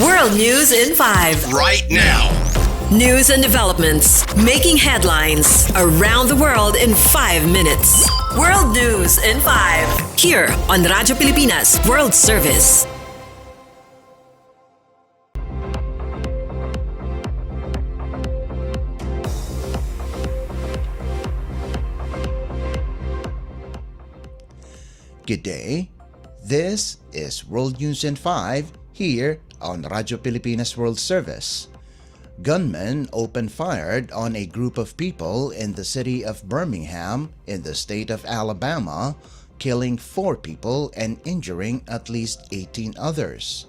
World News in 5. Right now. News and developments making headlines around the world in 5 minutes. World News in 5. Here on Radyo Pilipinas World Service. Good day. This is World News in 5 here on Radyo Pilipinas World Service. Gunmen opened fire on a group of people in the city of Birmingham in the state of Alabama, killing 4 people and injuring at least 18 others.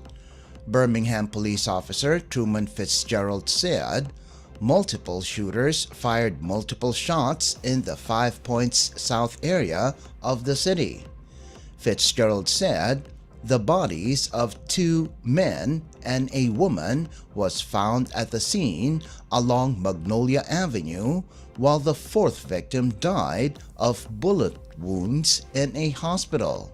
Birmingham police officer Truman Fitzgerald said multiple shooters fired multiple shots in the 5 Points South area of the city. Fitzgerald said the bodies of 2 men and a woman was found at the scene along Magnolia Avenue, while the 4th victim died of bullet wounds in a hospital.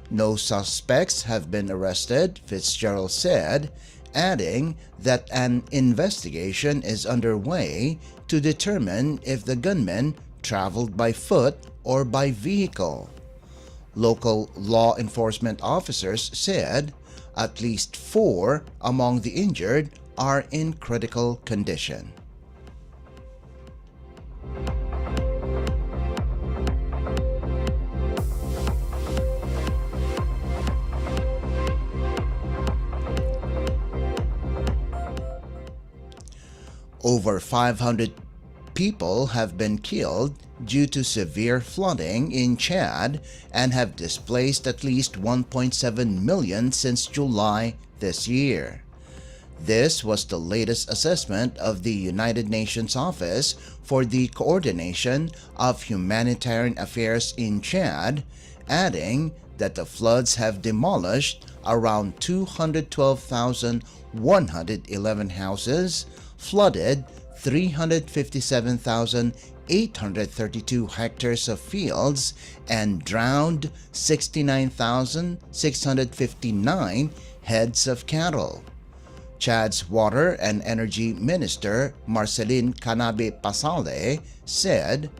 No suspects have been arrested, Fitzgerald said, adding that an investigation is underway to determine if the gunmen traveled by foot or by vehicle. Local law enforcement officers said at least 4 among the injured are in critical condition. Over 500 people have been killed due to severe flooding in Chad and have displaced at least 1.7 million since July this year. This was the latest assessment of the United Nations Office for the Coordination of Humanitarian Affairs in Chad, adding that the floods have demolished around 212,111 houses, flooded 357,832 hectares of fields, and drowned 69,659 heads of cattle. Chad's Water and Energy Minister Marceline Canabe Pasale said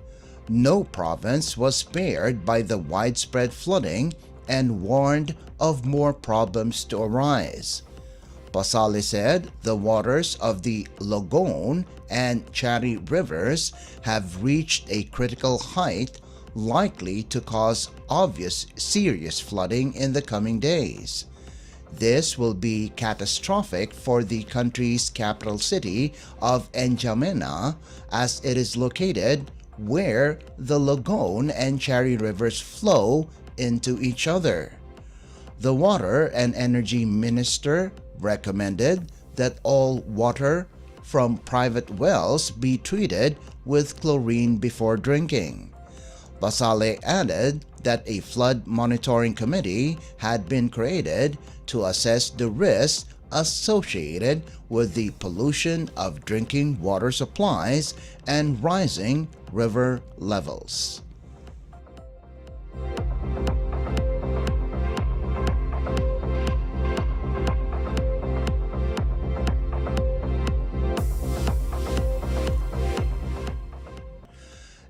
no province was spared by the widespread flooding and warned of more problems to arise. Pasale said the waters of the Logone and Chari rivers have reached a critical height, likely to cause obvious serious flooding in the coming days. This will be catastrophic for the country's capital city of N'Djamena, as it is located where the Logone and Chari rivers flow into each other. The Water and Energy Minister recommended that all water from private wells be treated with chlorine before drinking. Pasale added that a flood monitoring committee had been created to assess the risks associated with the pollution of drinking water supplies and rising river levels.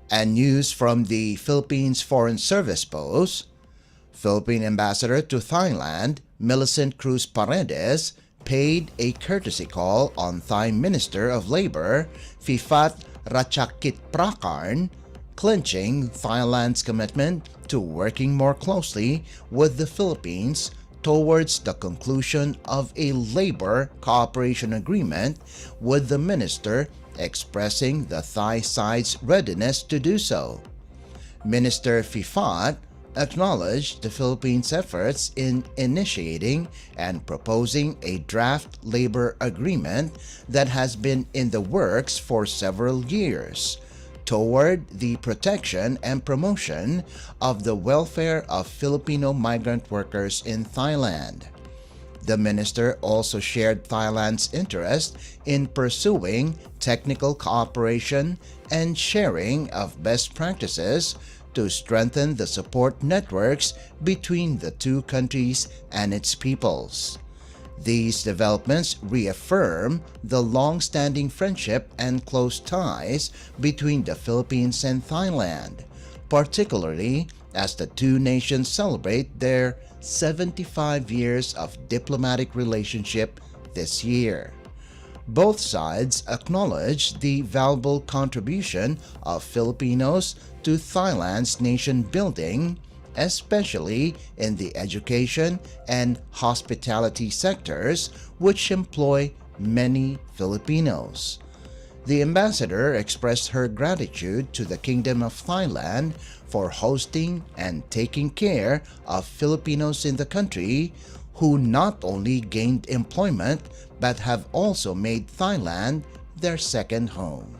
And news from the Philippines Foreign Service post, Philippine Ambassador to Thailand, Millicent Cruz Paredes, paid a courtesy call on Thai Minister of Labor, Phiphat Ratchakitprakarn, clinching Thailand's commitment to working more closely with the Philippines towards the conclusion of a labor cooperation agreement, with the minister expressing the Thai side's readiness to do so. Minister Phiphat acknowledged the Philippines' efforts in initiating and proposing a draft labor agreement that has been in the works for several years toward the protection and promotion of the welfare of Filipino migrant workers in Thailand. The minister also shared Thailand's interest in pursuing technical cooperation and sharing of best practices to strengthen the support networks between the two countries and its peoples. These developments reaffirm the long-standing friendship and close ties between the Philippines and Thailand, particularly as the two nations celebrate their 75 years of diplomatic relationship this year. Both sides acknowledge the valuable contribution of Filipinos to Thailand's nation building, especially in the education and hospitality sectors, which employ many Filipinos. The ambassador expressed her gratitude to the Kingdom of Thailand for hosting and taking care of Filipinos in the country who not only gained employment but have also made Thailand their second home.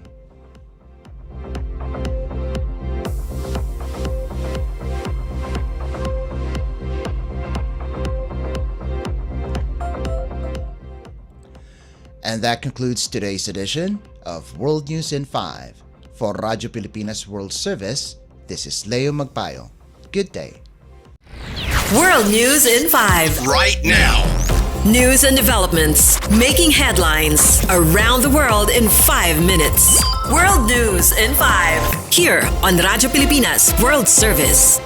And that concludes today's edition of World News in 5. For Radyo Pilipinas World Service, this is Leo Magpayo. Good day. World News in 5. Right now. News and developments making headlines around the world in 5 minutes. World News in 5. Here on Radyo Pilipinas World Service.